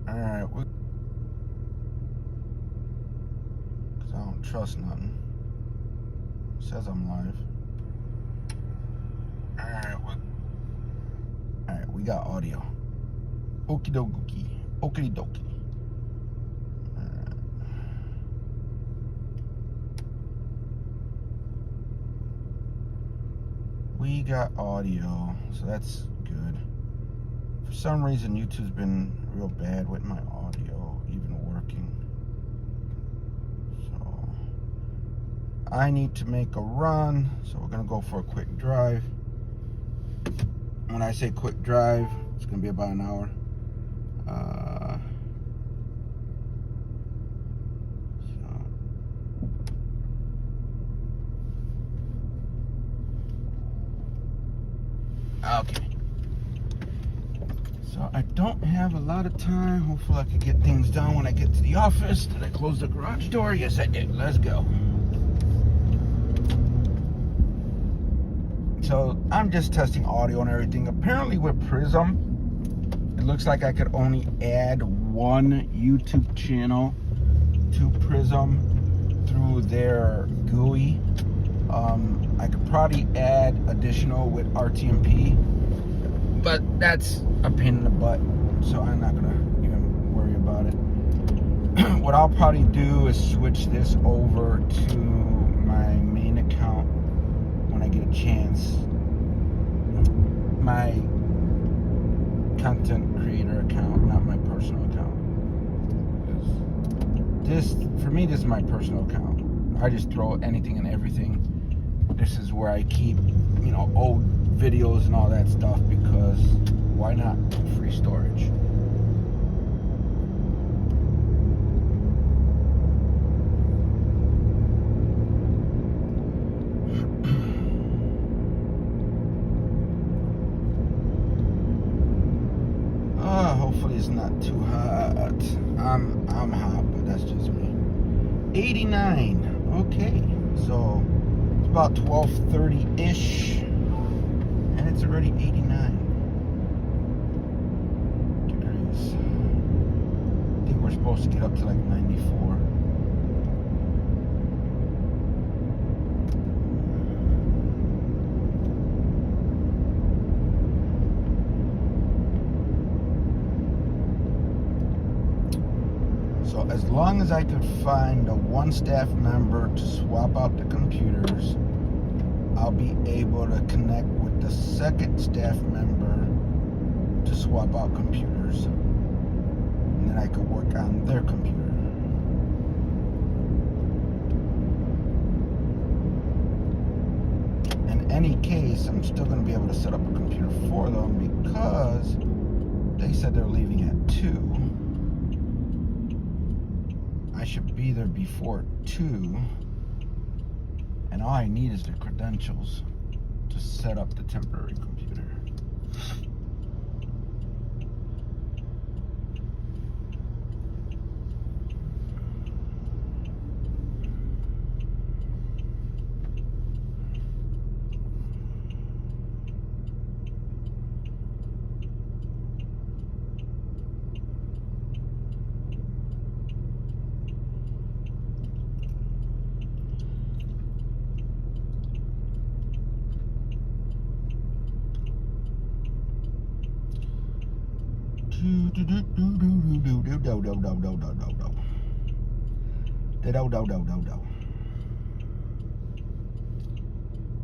Alright, because I don't trust nothing. It says I'm live. Alright, we got audio. Okie dokie. Okie dokie. We got audio, so that's good. For some reason, YouTube's been real bad with my audio even working. So I need to make a run, so we're gonna go for a quick drive. When I say quick drive, it's gonna be about an hour. Okay. So I don't have a lot of time. Hopefully I can get things done when I get to the office. Did I close the garage door? Yes, I did. Let's go. So I'm just testing audio and everything. Apparently with Prism, it looks like I could only add one YouTube channel to Prism through their GUI. I could probably add additional with RTMP, but that's a pain in the butt, so I'm not gonna even worry about it. What I'll probably do is switch this over to my main account when I get a chance. My content creator account, not my personal account. This, for me, this is my personal account. I just throw anything and everything. This is where I keep, old videos and all that stuff, because why not? Free storage. Hopefully it's not too hot. I'm hot, but that's just me. 89. Okay, so it's about 12:30-ish, and it's already 89 degrees. I think we're supposed to get up to like 94. So as long as I could find a one staff member to swap out the computers, I'll be able to connect with the second staff member to swap out computers. And then I could work on their computer. In any case, I'm still going to be able to set up a computer for them, because they said they're leaving at 2. I should be there before 2, and all I need is the credentials to set up the temporary computer.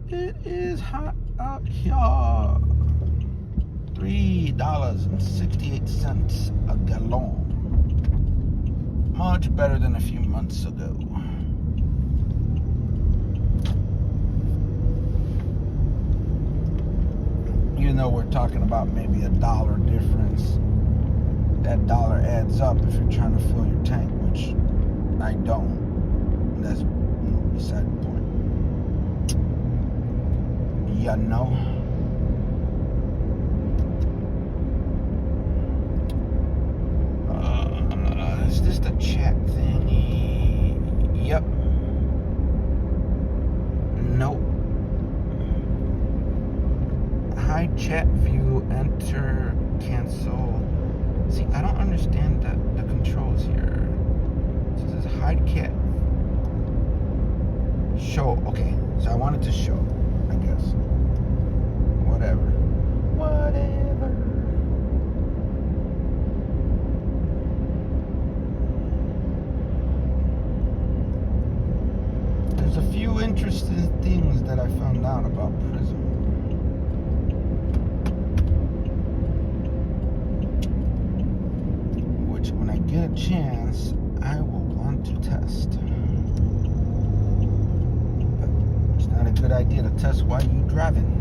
It is hot out here. $3.68 a gallon. Much better than a few months ago. Even though we're talking about maybe $1 difference, that dollar adds up if you're trying to fill your tank, which I don't. That's beside the point. You know. Is this the chat thingy? Yep. Nope. Hide chat view, enter, cancel. See, I don't understand that. chance, I will want to test. But it's not a good idea to test while you're driving.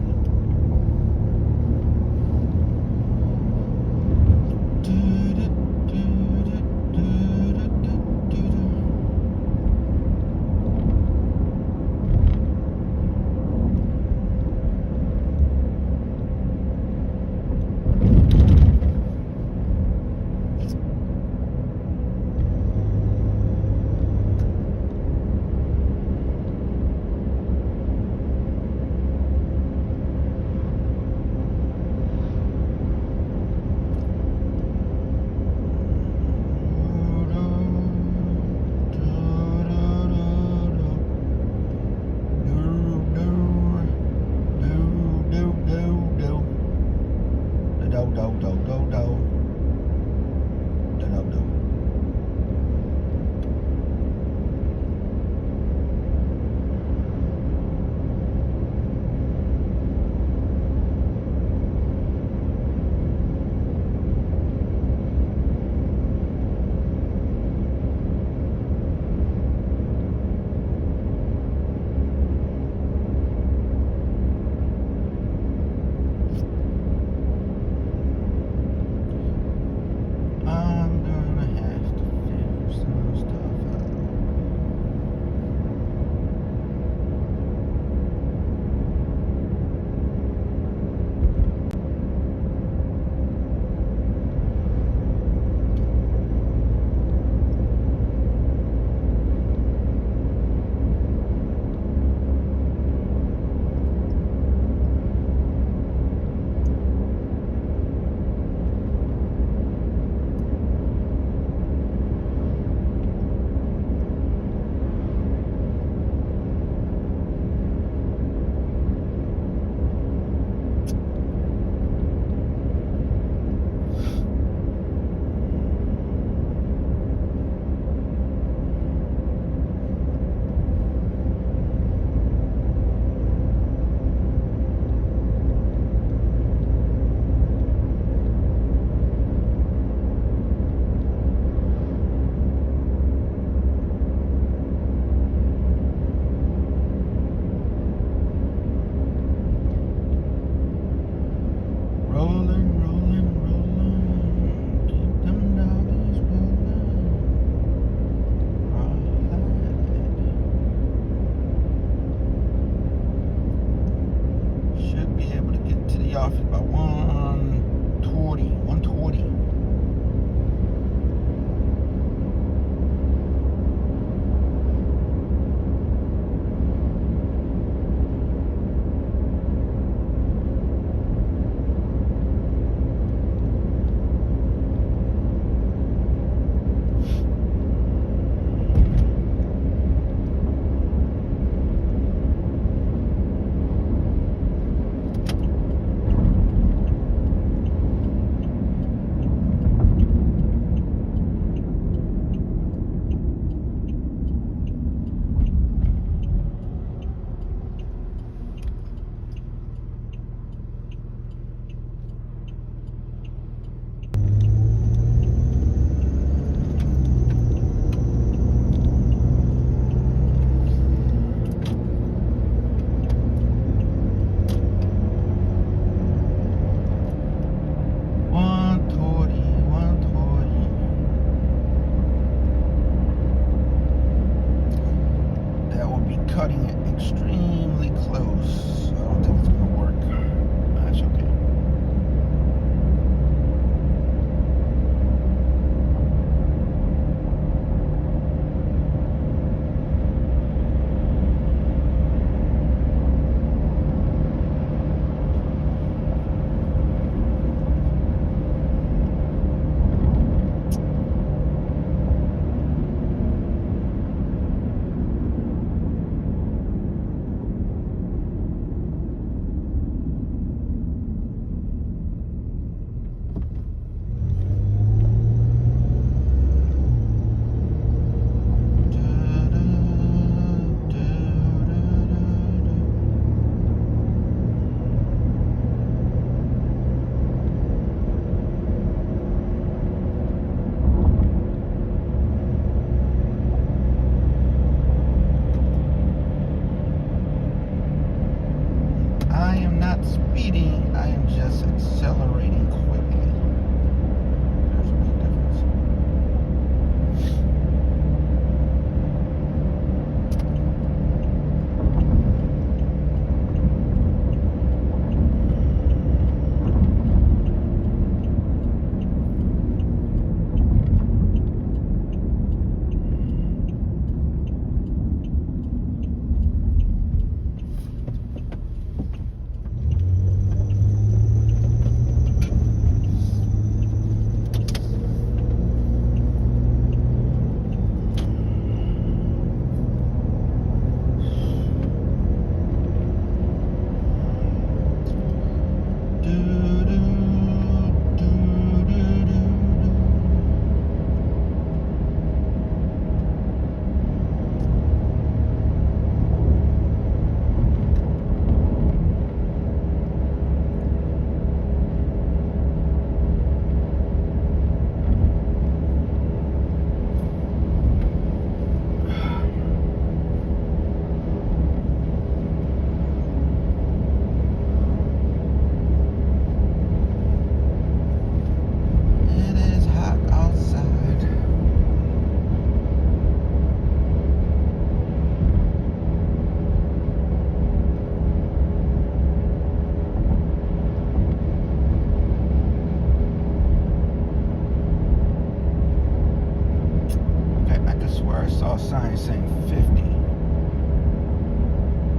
telltale sign saying 50.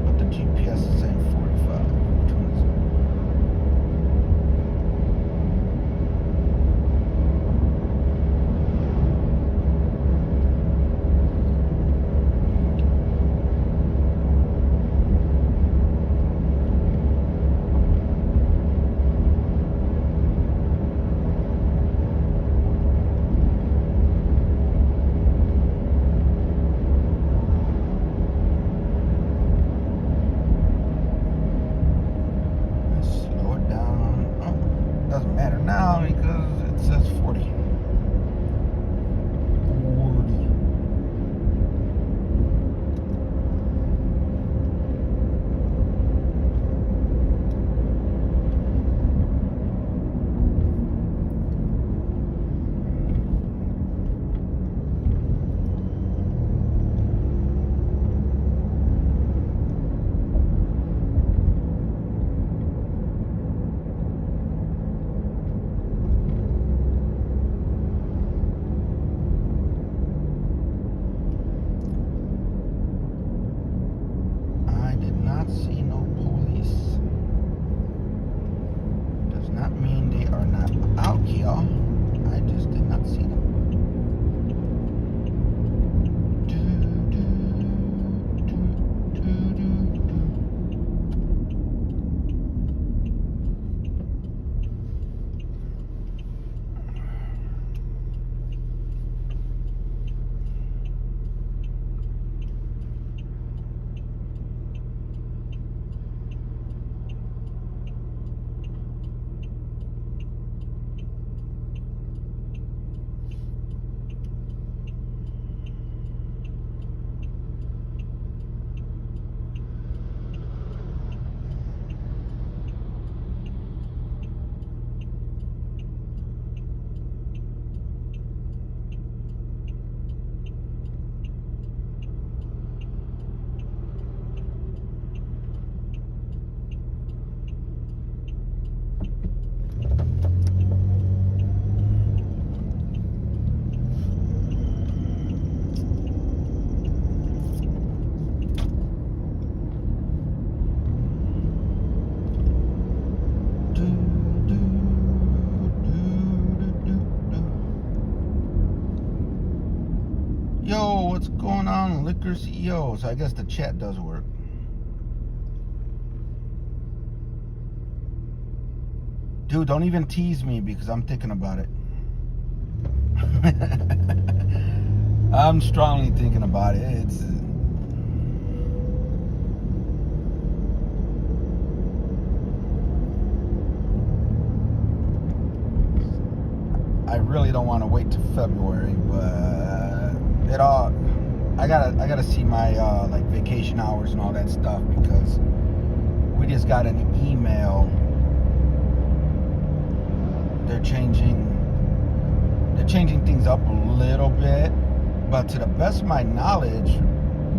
But the GPS is saying 45. Which one is it? Doesn't matter now because it says 40. 40. See no police. Does not mean they are not out here. I just did not see them. Yo, what's going on, Liquor CEO? So I guess the chat does work. Dude, don't even tease me because I'm thinking about it. I'm strongly thinking about it. I really don't want to wait till February, but I gotta see my like vacation hours and all that stuff, because we just got an email. They're changing things up a little bit, but to the best of my knowledge,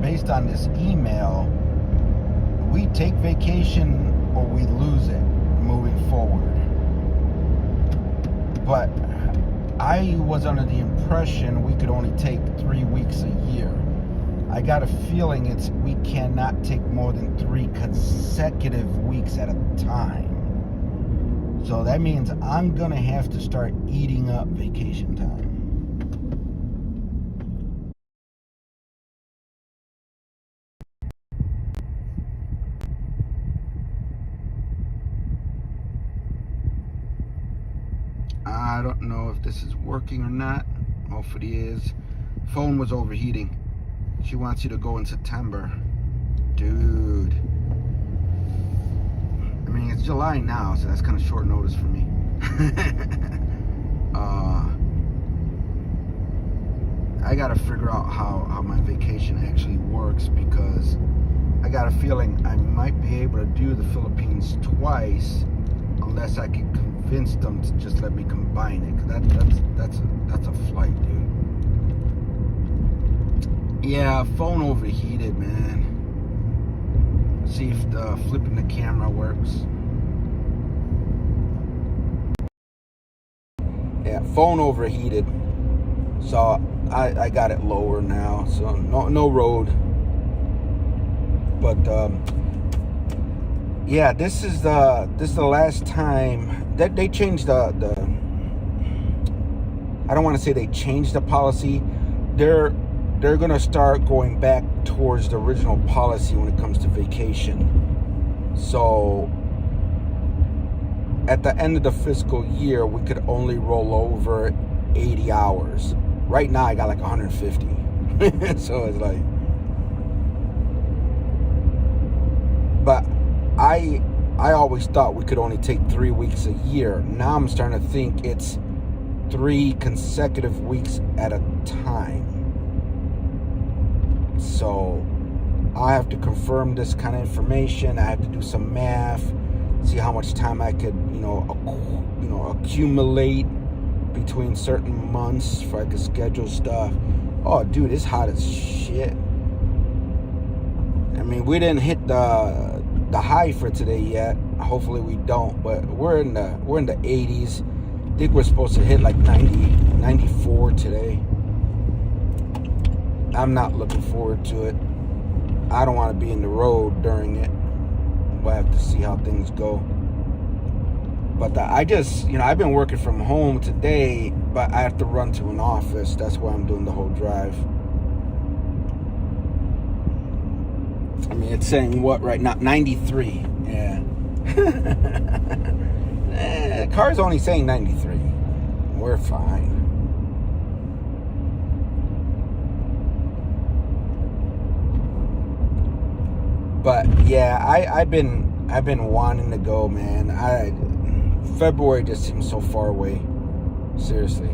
based on this email, we take vacation or we lose it moving forward. But I was under the impression we could only take 3 weeks a year. I got a feeling we cannot take more than 3 consecutive weeks at a time. So that means I'm gonna have to start eating up vacation time. I don't know if this is working or not. Hopefully it is. Phone was overheating. She wants you to go in September. Dude. I mean, it's July now, so that's kind of short notice for me. I gotta figure out how my vacation actually works, because I got a feeling I might be able to do the Philippines twice, unless I can convince them to just let me combine it. Cause that's a flight, dude. Yeah, phone overheated, man. See if the flipping the camera works. Yeah, phone overheated. So I got it lower now, so no road. But yeah, this is the last time that they changed the I don't want to say they changed the policy. They're gonna start going back towards the original policy when it comes to vacation. So at the end of the fiscal year, we could only roll over 80 hours. Right now, I got like 150. So it's like, but I always thought we could only take 3 weeks a year. Now I'm starting to think it's 3 consecutive weeks at a time. So I have to confirm this kind of information. I have to do some math, see how much time I could, accumulate between certain months if I could schedule stuff. Oh, dude, it's hot as shit. I mean, we didn't hit the high for today yet. Hopefully we don't, but we're in the 80s. I think we're supposed to hit like 94 today. I'm not looking forward to it. I don't want to be in the road during it. We'll have to see how things go. But I just, I've been working from home today, but I have to run to an office. That's why I'm doing the whole drive. I mean, it's saying what right now? 93. Yeah. The car's only saying 93. We're fine. But yeah, I've been wanting to go, man. February just seems so far away. Seriously.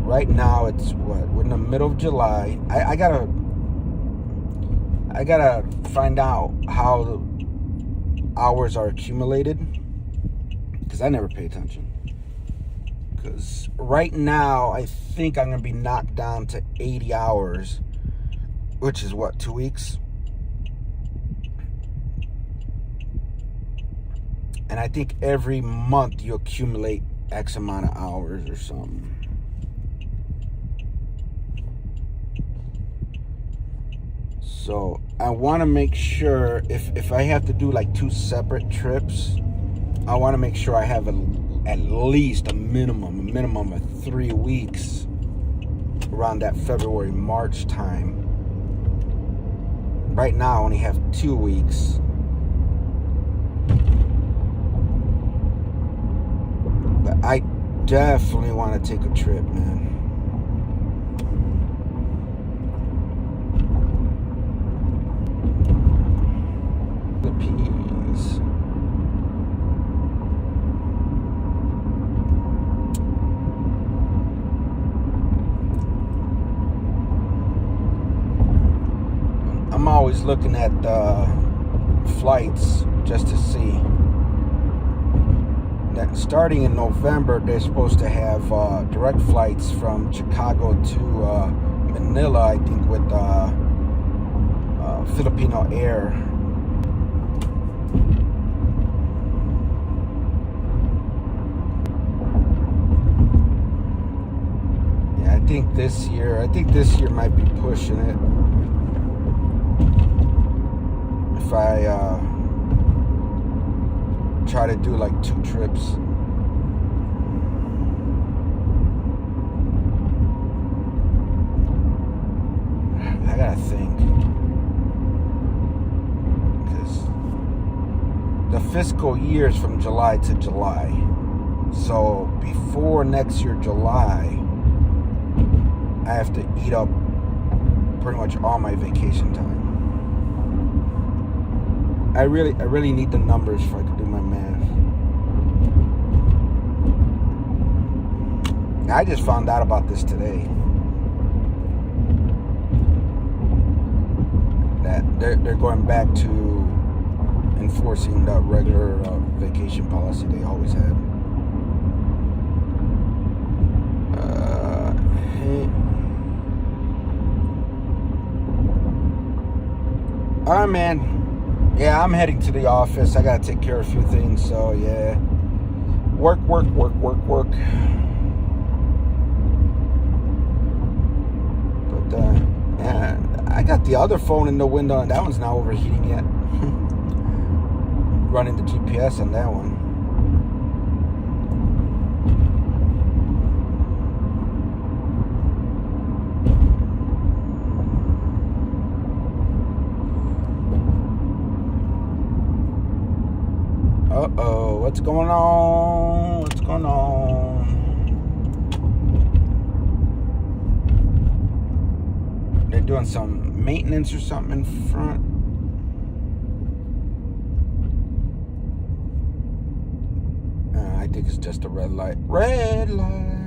Right now it's what? We're in the middle of July. I gotta find out how the hours are accumulated, because I never pay attention. Because right now, I think I'm going to be knocked down to 80 hours, which is what, 2 weeks? And I think every month you accumulate X amount of hours or something. So I want to make sure, if I have to do like 2 separate trips, I want to make sure I have at least a minimum of 3 weeks around that February, March time. Right now I only have 2 weeks. But I definitely want to take a trip, man. The peas. I'm always looking at flights just to see. That starting in November, they're supposed to have direct flights from Chicago to Manila, I think, with Filipino Air. Yeah, I think this year might be pushing it. If I try to do like 2 trips. I gotta think, because the fiscal year is from July to July. So before next year July, I have to eat up pretty much all my vacation time. I really need the numbers so I can do my math. I just found out about this today. That they're going back to enforcing the regular vacation policy they always had. All right, man. Yeah, I'm heading to the office. I gotta take care of a few things, so yeah. Work. But yeah, I got the other phone in the window, and that one's not overheating yet. Running the GPS on that one. Uh-oh, what's going on? What's going on? They're doing some maintenance or something in front. I think it's just a red light. Red light.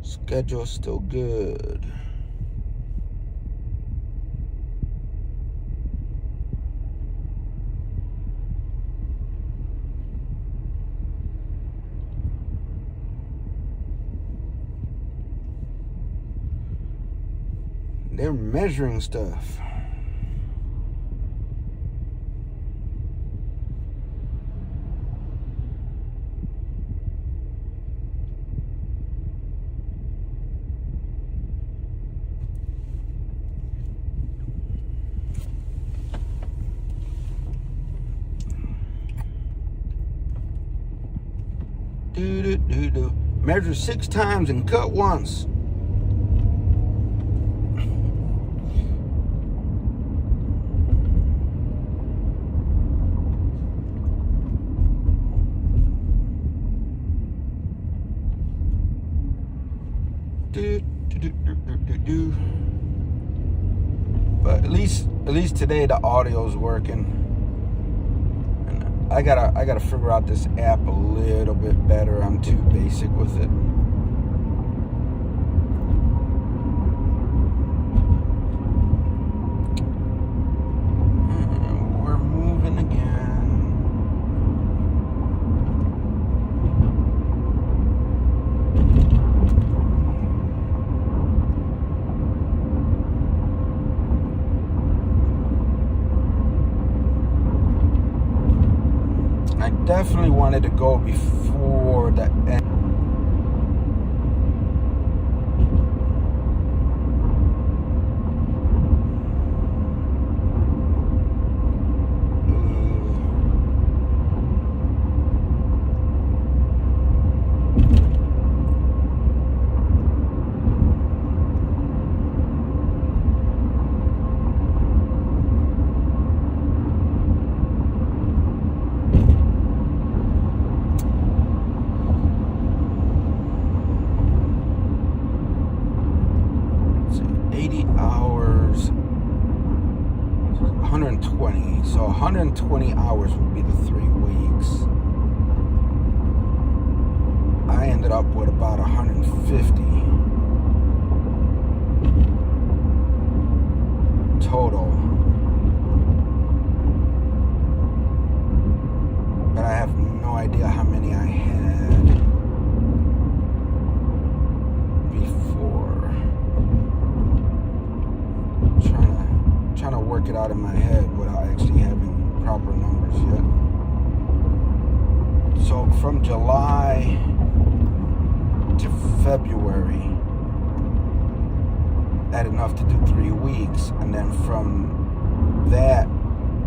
Schedule's still good. They're measuring stuff. Do. Measure 6 times and cut once. Do. But at least today the audio's working. And I gotta figure out this app a little bit better. I'm too basic with it. We're moving again. I definitely wanted to go before the end. Hours, 120. So 120 hours would be the 3 weeks. I ended up with about 150 total. But I have no idea how many I had before. Trying to work it out in my head without actually having proper numbers yet. So from July to February, I had enough to do 3 weeks, and then from that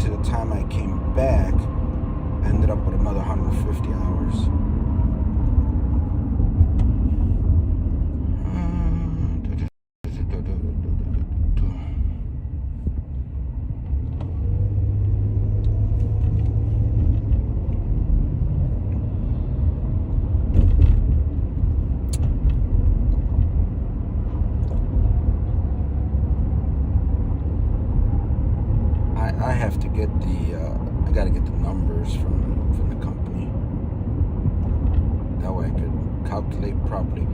to the time I came back, I ended up with another 150 hours. I have to get I gotta get the numbers from the company. That way I could calculate properly.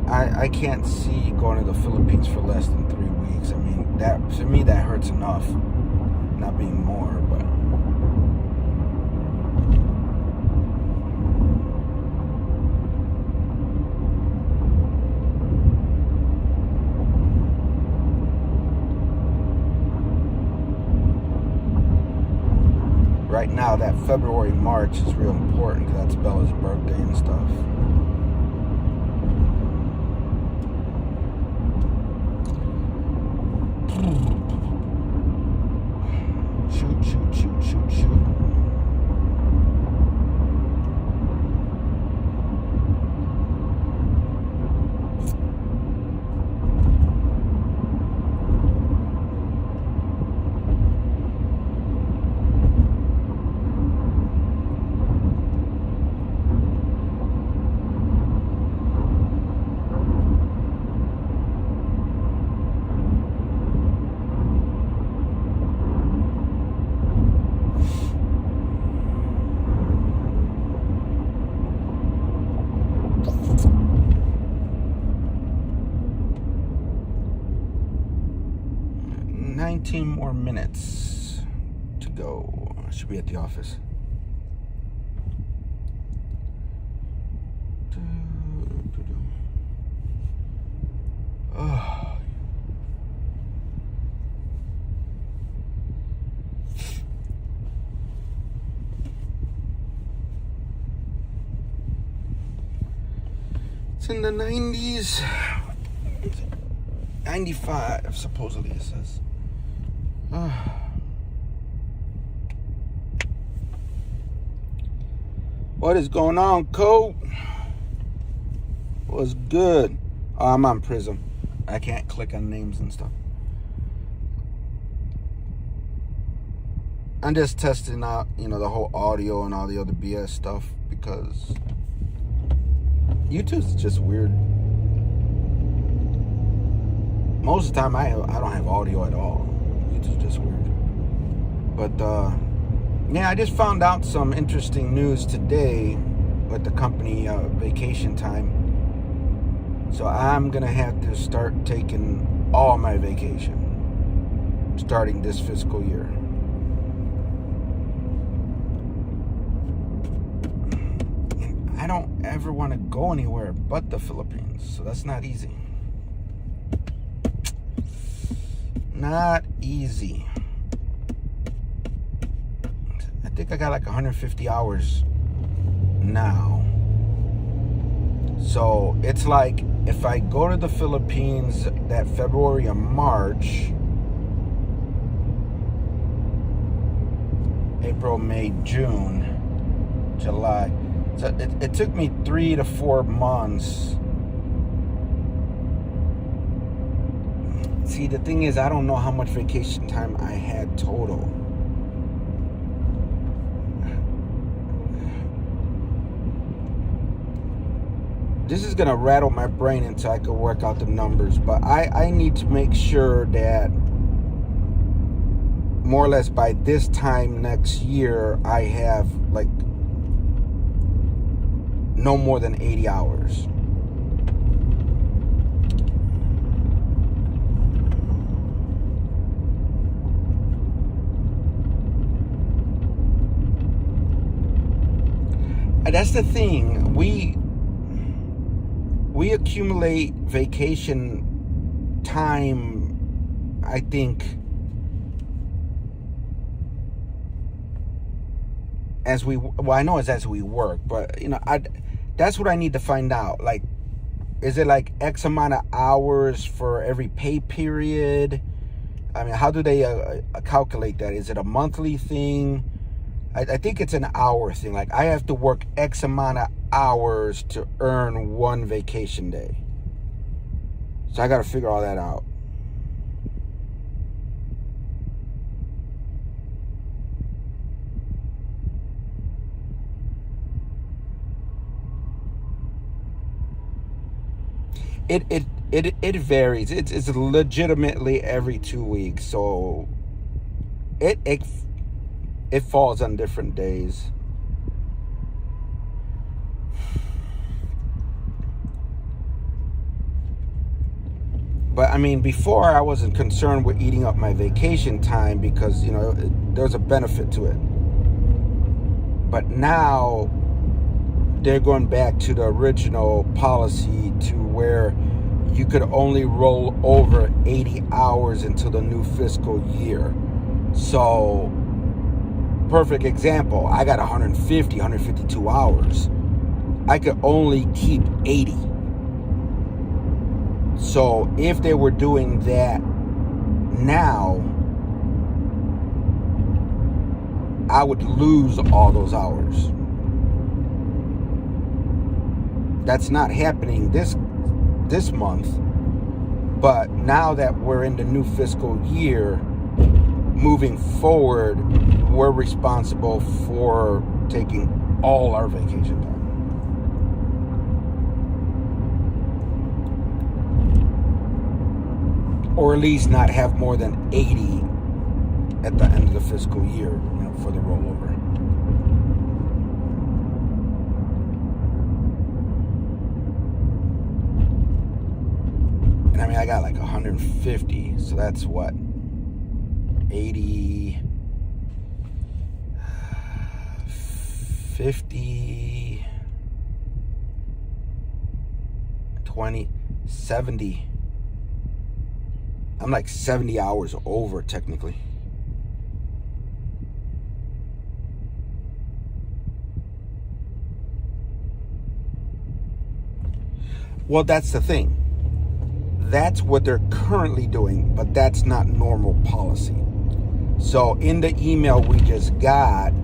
I can't see going to the Philippines for less than 3 weeks. I mean, that to me that hurts it's enough. Not being more, but right now, that February, March is real important because that's Bella's birthday and stuff. Shoot. More minutes to go. I should be at the office. Oh. It's in the 90s. 95 supposedly it says. What is going on, Cole? What's good? Oh, I'm on Prism. I can't click on names and stuff. I'm just testing out, the whole audio and all the other BS stuff because YouTube's just weird. Most of the time, I don't have audio at all. YouTube's just weird. But, yeah, I just found out some interesting news today with the company vacation time. So I'm going to have to start taking all my vacation starting this fiscal year. And I don't ever want to go anywhere but the Philippines. So that's not easy. Not easy. I think I got like 150 hours now. So it's like if I go to the Philippines that February or March, April, May, June, July. So it took me 3 to 4 months. See, the thing is, I don't know how much vacation time I had total. This is gonna rattle my brain until I can work out the numbers, but I need to make sure that more or less by this time next year, I have like no more than 80 hours. That's the thing. We accumulate vacation time, I think, as we work, but that's what I need to find out. Like, is it like X amount of hours for every pay period? I mean, how do they calculate that? Is it a monthly thing? I think it's an hour thing. Like, I have to work X amount of hours to earn one vacation day. So I got to figure all that out. It varies. It's legitimately every 2 weeks. So it falls on different days. But I mean, before I wasn't concerned with eating up my vacation time because, you know, there's a benefit to it. But now they're going back to the original policy to where you could only roll over 80 hours into the new fiscal year. So, perfect example, I got 152 hours. I could only keep 80. So if they were doing that now, I would lose all those hours. That's not happening this month. But now that we're in the new fiscal year, moving forward, we're responsible for taking all our vacation time. Or at least not have more than 80 at the end of the fiscal year, you know, for the rollover. And I mean, I got like 150, so that's what? 80, 50, 20, 70. I'm like 70 hours over technically. Well, that's the thing. That's what they're currently doing, but that's not normal policy. So in the email we just got,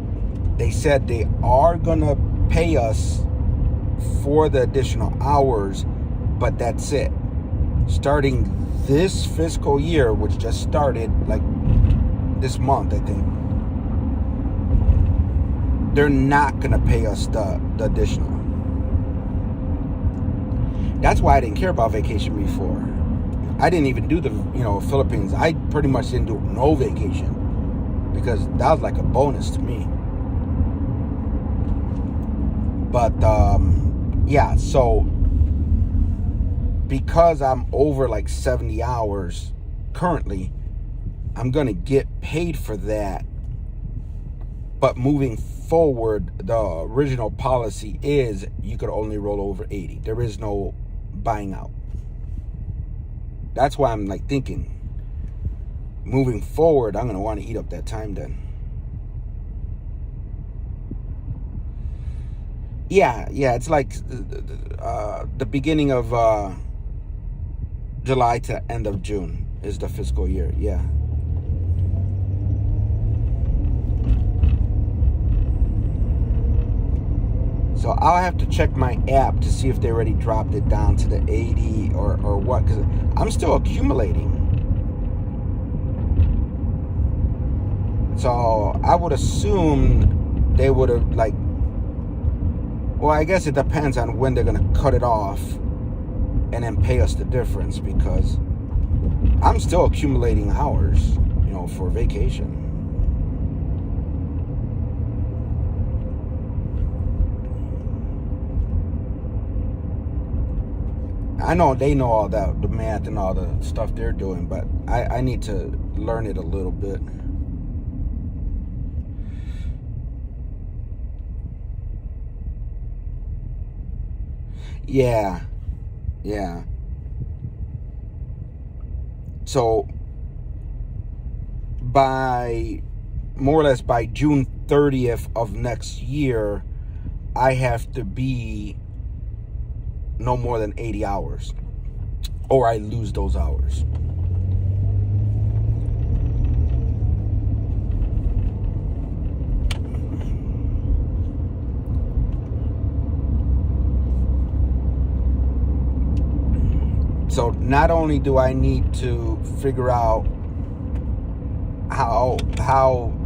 they said they are gonna pay us for the additional hours, but that's it. Starting this fiscal year, which just started like this month, I think, they're not gonna pay us the additional. That's why I didn't care about vacation before. I didn't even do the, you know, Philippines. I pretty much didn't do no vacation because that was like a bonus to me. But yeah, so because I'm over like 70 hours currently, I'm gonna get paid for that. But moving forward, the original policy is you could only roll over 80. There is no buying out. That's why I'm like thinking, moving forward, I'm gonna want to eat up that time then. Yeah, it's like the beginning of July to end of June is the fiscal year. Yeah. So I'll have to check my app to see if they already dropped it down to the 80 or what, because I'm still accumulating. So I would assume they would have like, well, I guess it depends on when they're going to cut it off and then pay us the difference, because I'm still accumulating hours, you know, for vacation. I know they know all that, the math and all the stuff they're doing, but I need to learn it a little bit. Yeah. So by more or less by June 30th of next year, I have to be no more than 80 hours, or I lose those hours. So not only do I need to figure out how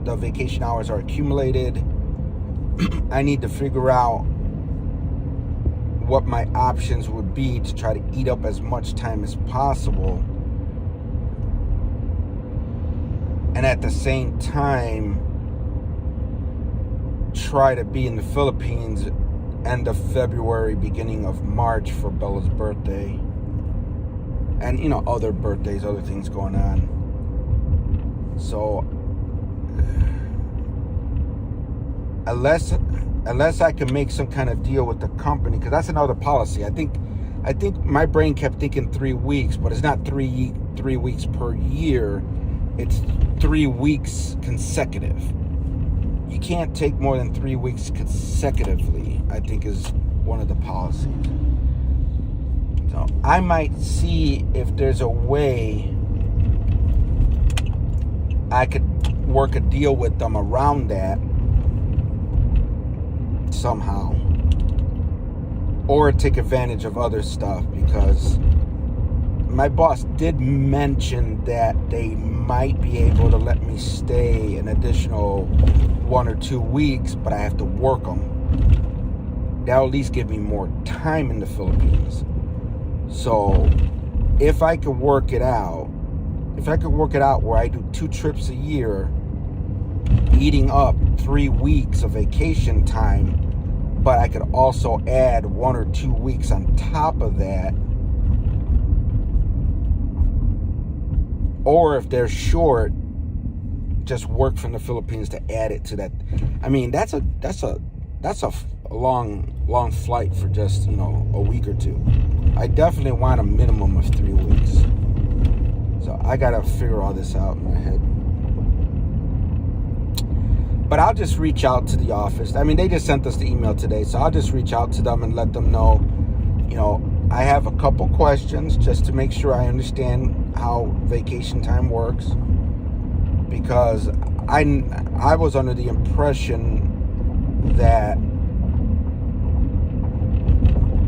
the vacation hours are accumulated, I need to figure out what my options would be to try to eat up as much time as possible, and at the same time try to be in the Philippines end of February, beginning of March for Bella's birthday. and you know, other birthdays, other things going on. So unless I can make some kind of deal with the company, because that's another policy. I think my brain kept thinking 3 weeks, but it's not 3 weeks per year. It's 3 weeks consecutive. You can't take more than 3 weeks consecutively, I think, is one of the policies. So I might see if there's a way I could work a deal with them around that somehow, or take advantage of other stuff, because my boss did mention that they might be able to let me stay an additional 1 or 2 weeks, but I have to work them. That'll at least give me more time in the Philippines. So if I could work it out where I do 2 trips a year, eating up 3 weeks of vacation time, but I could also add 1 or 2 weeks on top of that. Or if they're short, just work from the Philippines to add it to that. I mean, that's a long flight for just, you know, a week or two. I definitely want a minimum of 3 weeks. So I gotta figure all this out in my head. But I'll just reach out to the office. I mean, they just sent us the email today, so I'll just reach out to them and let them know, you know, I have a couple questions just to make sure I understand how vacation time works, because I was under the impression that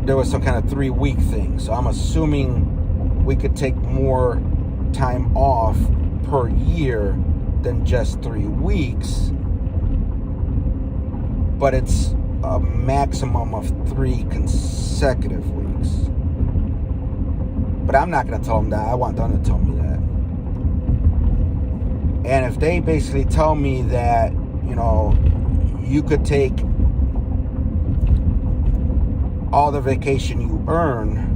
there was some kind of 3 week thing. So I'm assuming we could take more time off per year than just 3 weeks, but it's a maximum of 3 consecutive weeks. But I'm not going to tell them that. I want them to tell me that. And if they basically tell me that, you know, you could take all the vacation you earn,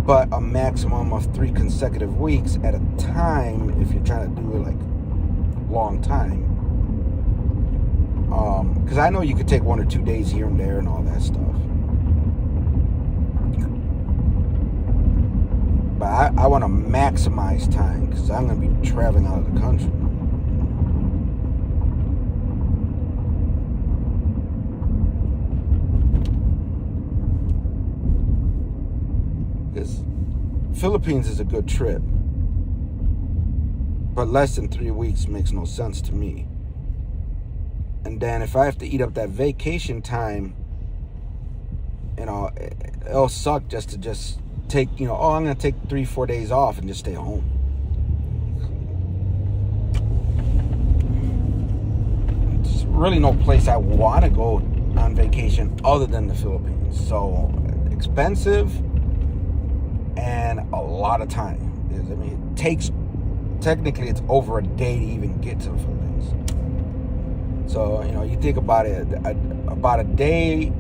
but a maximum of 3 consecutive weeks at a time, if you're trying to do it like long time. Because I know you could take 1 or 2 days here and there and all that stuff. But I want to maximize time, because I'm going to be traveling out of the country. Because Philippines is a good trip, but less than 3 weeks makes no sense to me. And then if I have to eat up that vacation time, you know, it'll suck just to take, you know, oh, I'm going to take 3-4 days off and just stay home. There's really no place I want to go on vacation other than the Philippines. So expensive and a lot of time. I mean, it takes, technically it's over a day to even get to the Philippines. So, you know, you think about it, about a day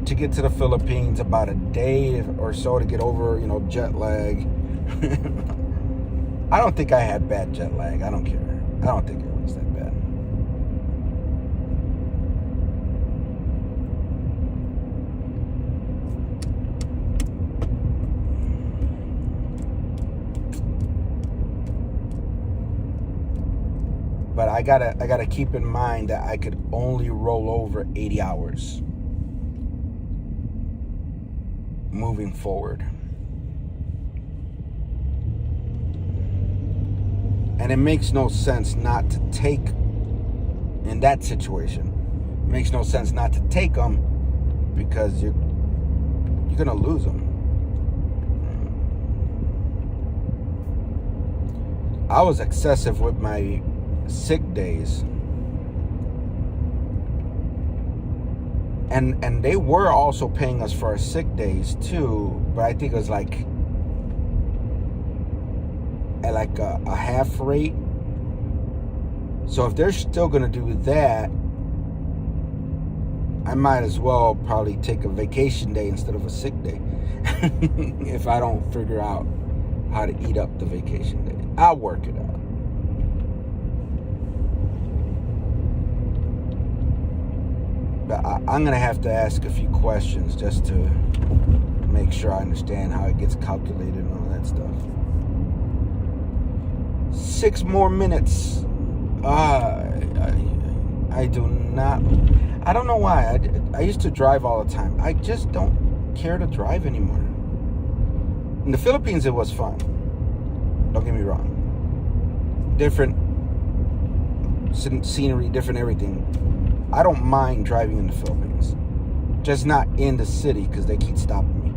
to get to the Philippines, about a day or so to get over, you know, jet lag. I don't think I had bad jet lag. I don't care. I don't think it was that bad. But I gotta keep in mind that I could only roll over 80 hours moving forward. And it makes no sense not to take, in that situation, it makes no sense not to take them, because you're gonna lose them. I was excessive with my sick days, and they were also paying us for our sick days too, but I think it was like at like a half rate. So if they're still gonna do that, I might as well probably take a vacation day instead of a sick day if I don't figure out how to eat up the vacation day. I'll work it out. But I'm going to have to ask a few questions just to make sure I understand how it gets calculated and all that stuff. 6 more minutes. I do not. I don't know why. I used to drive all the time. I just don't care to drive anymore. In the Philippines, it was fun. Don't get me wrong. Different scenery, different everything. I don't mind driving in the Philippines. Just not in the city because they keep stopping me.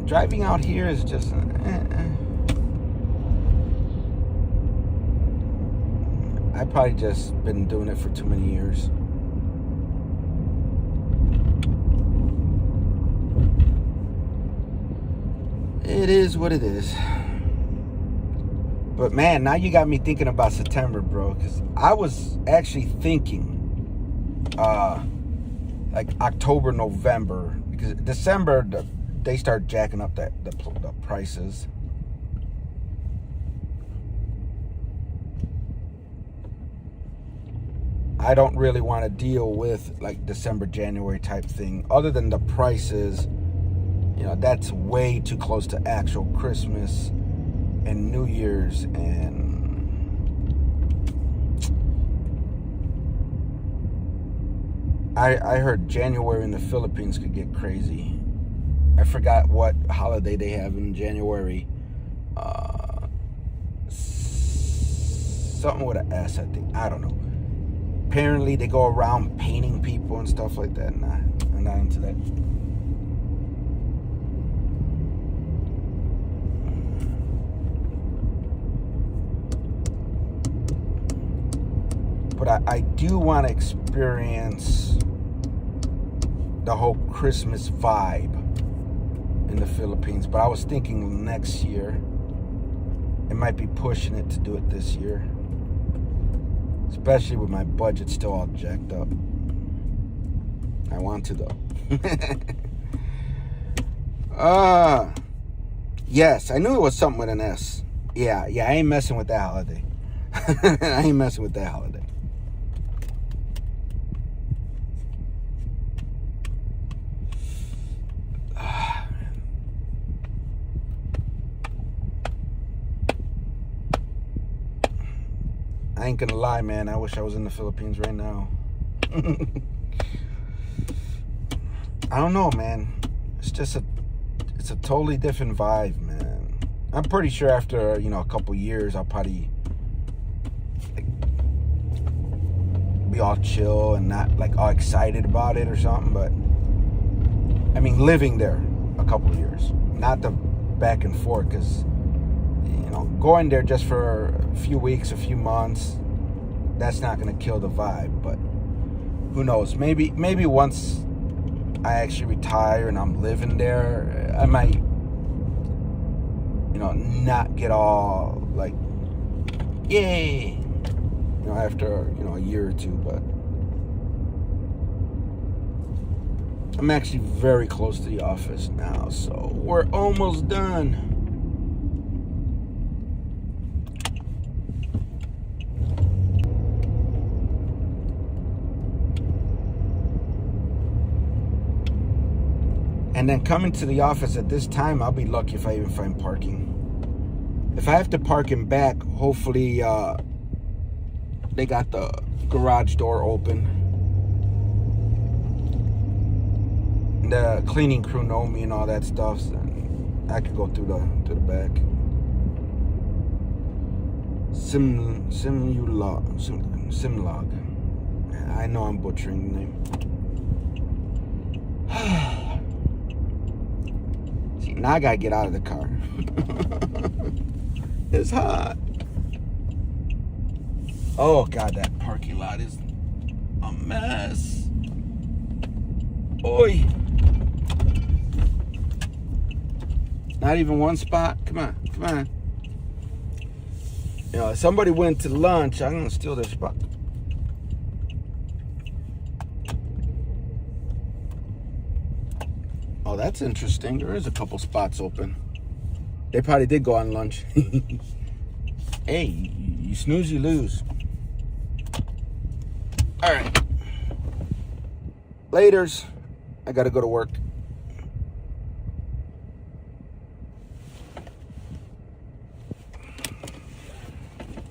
Driving out here is just I've probably just been doing it for too many years. It is what it is. But man, now you got me thinking about September, bro. Because I was actually thinking like October, November. Because December, they start jacking up the prices. I don't really want to deal with like December, January type thing. Other than the prices, you know, that's way too close to actual Christmas and New Year's. And I heard January in the Philippines could get crazy. I forgot what holiday they have in January. Something with an S, I think. I don't know. Apparently they go around painting people and stuff like that. Nah, I'm not into that. But I do want to experience the whole Christmas vibe in the Philippines. But I was thinking next year. It might be pushing it to do it this year. Especially with my budget still all jacked up. I want to though. Yes, I knew it was something with an S. Yeah, I ain't messing with that holiday. I ain't messing with that holiday. I ain't gonna lie, man. I wish I was in the Philippines right now. I don't know, man. It's a totally different vibe, man. I'm pretty sure after, a couple years, I'll probably be all chill and not like all excited about it or something. But I mean, living there a couple years, not the back and forth, because going there just for a few weeks, a few months, that's not going to kill the vibe. But who knows? Maybe once I actually retire and I'm living there, I might, not get all like, yay, after, a year or two. But I'm actually very close to the office now, so we're almost done. And then coming to the office at this time, I'll be lucky if I even find parking. If I have to park in back, hopefully they got the garage door open. And the cleaning crew know me and all that stuff, so I could go through the back. Simlog. I know I'm butchering the name. Now I gotta get out of the car. It's hot. Oh God, that parking lot is a mess. Oi. Not even one spot. Come on. If somebody went to lunch, I'm gonna steal their spot. Oh, that's interesting. There is a couple spots open. They probably did go on lunch. Hey, you snooze, you lose. All right. Laters. I got to go to work.